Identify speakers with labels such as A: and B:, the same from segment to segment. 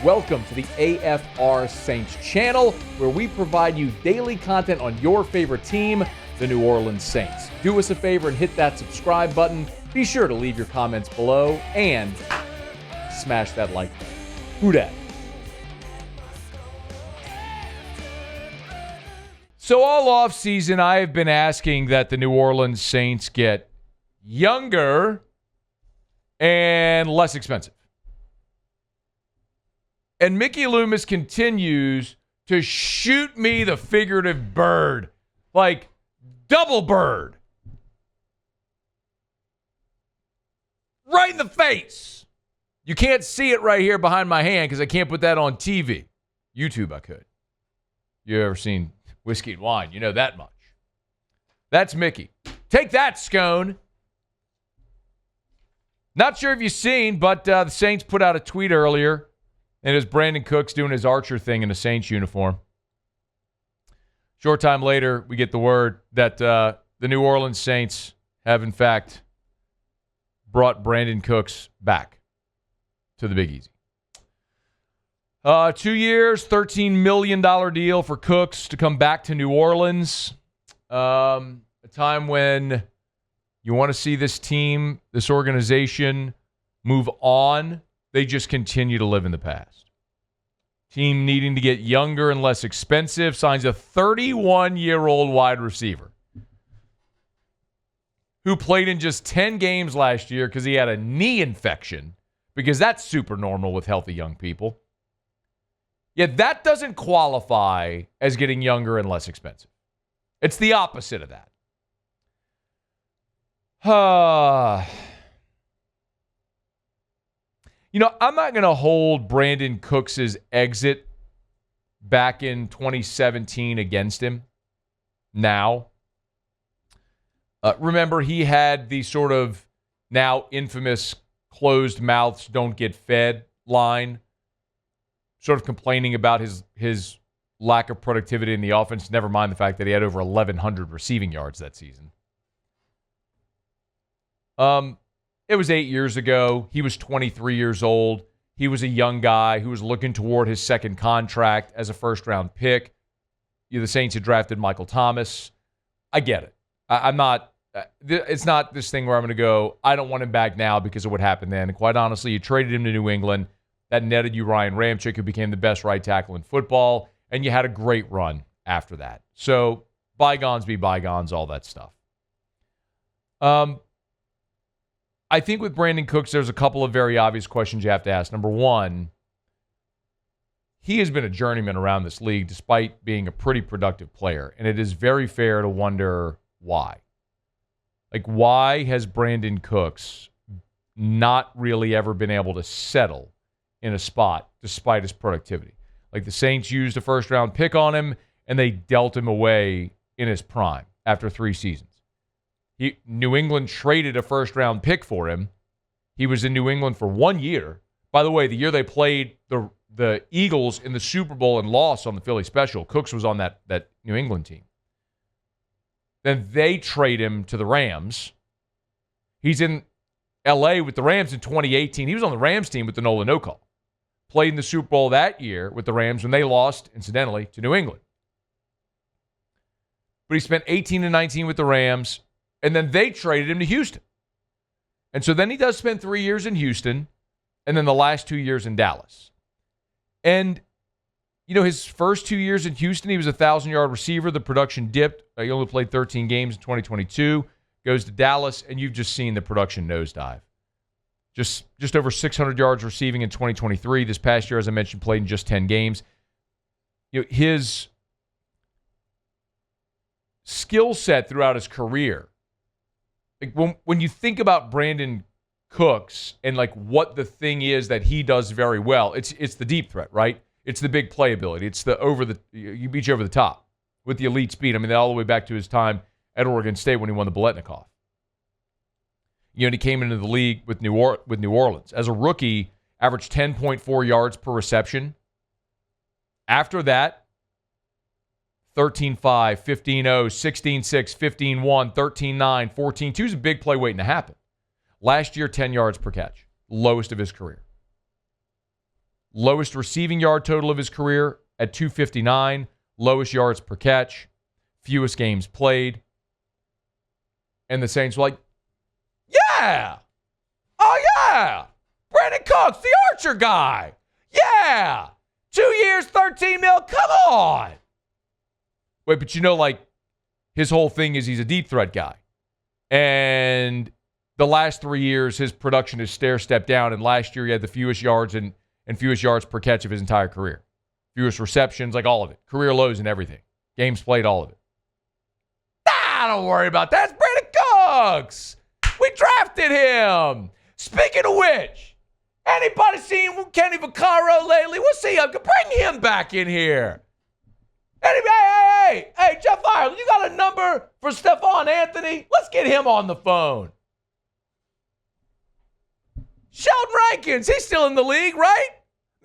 A: Welcome to the AFR Saints channel, where we provide you daily content on your favorite team, the New Orleans Saints. Do us a favor and hit that subscribe button. Be sure to leave your comments below and smash that like button. Who dat? So all offseason, I have been asking that the New Orleans Saints get younger and less expensive. And Mickey Loomis continues to shoot me the figurative bird, like double bird, right in the face. You can't see it right here behind my hand because I can't put that on TV. YouTube, I could. You ever seen Whiskey and Wine? You know that much. That's Mickey. Take that, Scone. Not sure if you've seen, but the Saints put out a tweet earlier. And it was Brandin Cooks doing his Archer thing in a Saints uniform. Short time later, we get the word that the New Orleans Saints have, in fact, brought Brandin Cooks back to the Big Easy. 2 years, $13 million deal for Cooks to come back to New Orleans. A time when you want to see this team, this organization, move on. They just continue to live in the past. Team needing to get younger and less expensive signs a 31-year-old wide receiver who played in just 10 games last year because he had a knee infection, because that's super normal with healthy young people. Yet that doesn't qualify as getting younger and less expensive. It's the opposite of that. You know, I'm not going to hold Brandin Cooks' exit back in 2017 against him now. Remember, he had the sort of now infamous closed mouths don't get fed line, sort of complaining about his lack of productivity in the offense, never mind the fact that he had over 1,100 receiving yards that season. It was 8 years ago. He was 23 years old. He was a young guy who was looking toward his second contract as a first-round pick. The Saints had drafted Michael Thomas. I get it. I'm not – it's not this thing where I'm going to go, I don't want him back now because of what happened then. And quite honestly, you traded him to New England. That netted you Ryan Ramczyk, who became the best right tackle in football, and you had a great run after that. So bygones be bygones, all that stuff. I think with Brandin Cooks, there's a couple of very obvious questions you have to ask. Number one, he has been a journeyman around this league despite being a pretty productive player, and it is very fair to wonder why. Like, why has Brandin Cooks not really ever been able to settle in a spot despite his productivity? Like, the Saints used a first-round pick on him, and they dealt him away in his prime after 3 seasons. New England traded a first-round pick for him. He was in New England for 1 year. By the way, the year they played the Eagles in the Super Bowl and lost on the Philly Special, Cooks was on that New England team. Then they trade him to the Rams. He's in L.A. with the Rams in 2018. He was on the Rams team with the Nola no call. Played in the Super Bowl that year with the Rams when they lost, incidentally, to New England. But he spent 18 and 19 with the Rams. And then they traded him to Houston. And so then he does spend 3 years in Houston, and then the last 2 years in Dallas. And, you know, his first 2 years in Houston, he was a 1,000-yard receiver. The production dipped. He only played 13 games in 2022. Goes to Dallas, and you've just seen the production nosedive. Just over 600 yards receiving in 2023. This past year, as I mentioned, played in just 10 games. You know, his skill set throughout his career, like when you think about Brandin Cooks and like what the thing is that he does very well, it's the deep threat, right? It's the big playability. It's you beat you over the top with the elite speed. I mean, all the way back to his time at Oregon State when he won the Biletnikoff. You know, and he came into the league with New Orleans. As a rookie, averaged 10.4 yards per reception. After that, 13-5, 15-0, 16-6, 15-1, 13-9, 14-2 is a big play waiting to happen. Last year, 10 yards per catch. Lowest of his career. Lowest receiving yard total of his career at 259. Lowest yards per catch. Fewest games played. And the Saints were like, yeah. Oh, yeah. Brandin Cooks, the Archer guy. Yeah. 2 years, 13 mil. Come on. Wait, but his whole thing is he's a deep threat guy. And the last 3 years, his production has stair-stepped down. And last year, he had the fewest yards and fewest yards per catch of his entire career. Fewest receptions, all of it. Career lows and everything. Games played, all of it. Don't worry about that. It's Brandin Cooks. We drafted him. Speaking of which, anybody seen Kenny Vaccaro lately? We'll see him. Bring him back in here. Anybody, hey, Jeff Ireland, you got a number for Stephon Anthony? Let's get him on the phone. Sheldon Rankins, he's still in the league, right?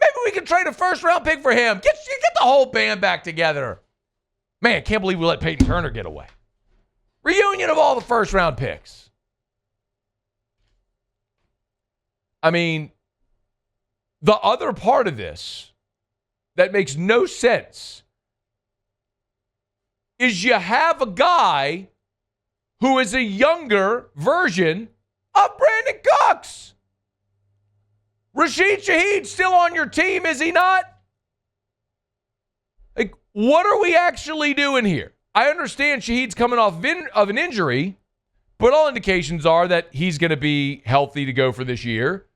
A: Maybe we can trade a first-round pick for him. Get the whole band back together. Man, can't believe we let Peyton Turner get away. Reunion of all the first-round picks. I mean, the other part of this that makes no sense is you have a guy who is a younger version of Brandin Cooks. Rashid Shaheed's still on your team, is he not? What are we actually doing here? I understand Shaheed's coming off of an injury, but all indications are that he's going to be healthy to go for this year.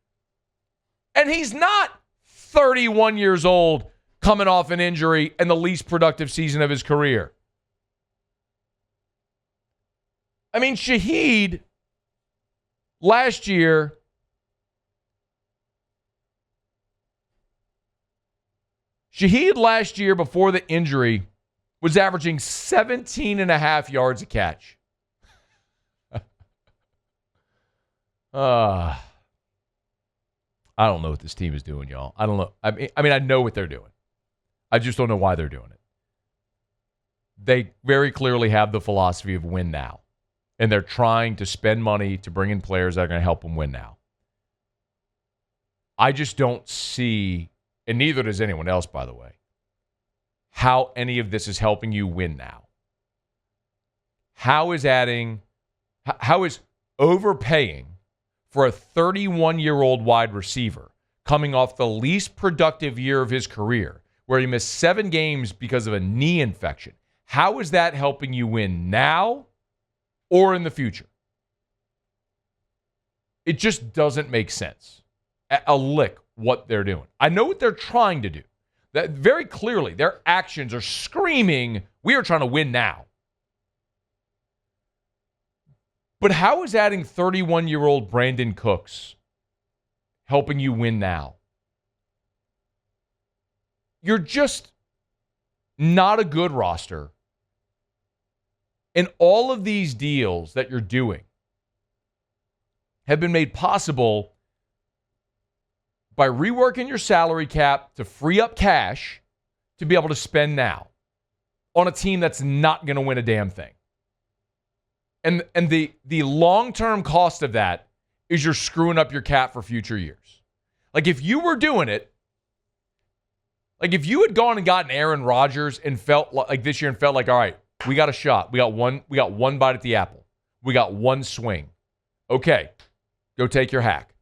A: And he's not 31 years old coming off an injury and the least productive season of his career. I mean, Shaheed last year before the injury was averaging 17 and a half yards a catch. I don't know what this team is doing, y'all. I don't know. I mean, I know what they're doing. I just don't know why they're doing it. They very clearly have the philosophy of win now. And they're trying to spend money to bring in players that are going to help them win now. I just don't see, and neither does anyone else, by the way, how any of this is helping you win now. How is overpaying for a 31-year-old wide receiver coming off the least productive year of his career, where he missed 7 games because of a knee infection, how is that helping you win now or in the future? It just doesn't make sense. A lick what they're doing. I know what they're trying to do. That very clearly, their actions are screaming, we are trying to win now. But how is adding 31-year-old Brandin Cooks helping you win now? You're just not a good roster. And all of these deals that you're doing have been made possible by reworking your salary cap to free up cash to be able to spend now on a team that's not going to win a damn thing. And the long-term cost of that is you're screwing up your cap for future years. If you were doing it, if you had gone and gotten Aaron Rodgers and felt like this year and felt like, all right, we got a shot. We got one bite at the apple. We got one swing. Okay, go take your hack.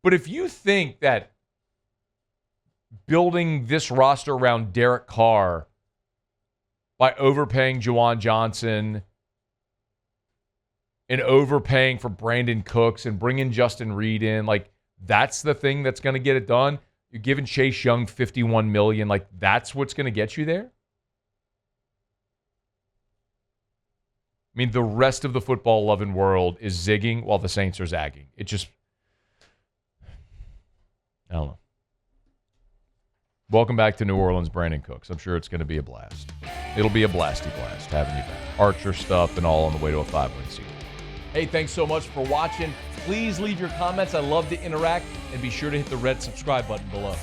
A: But if you think that building this roster around Derek Carr by overpaying Juwan Johnson and overpaying for Brandin Cooks and bringing Justin Reed in, that's the thing that's going to get it done, you're giving Chase Young $51 million, that's what's going to get you there? I mean, the rest of the football-loving world is zigging while the Saints are zagging. It just, I don't know. Welcome back to New Orleans, Brandin Cooks. I'm sure it's going to be a blast. It'll be a blasty blast having you back. Archer stuff and all on the way to a 5-win season. Hey, thanks so much for watching. Please leave your comments. I love to interact. And be sure to hit the red subscribe button below.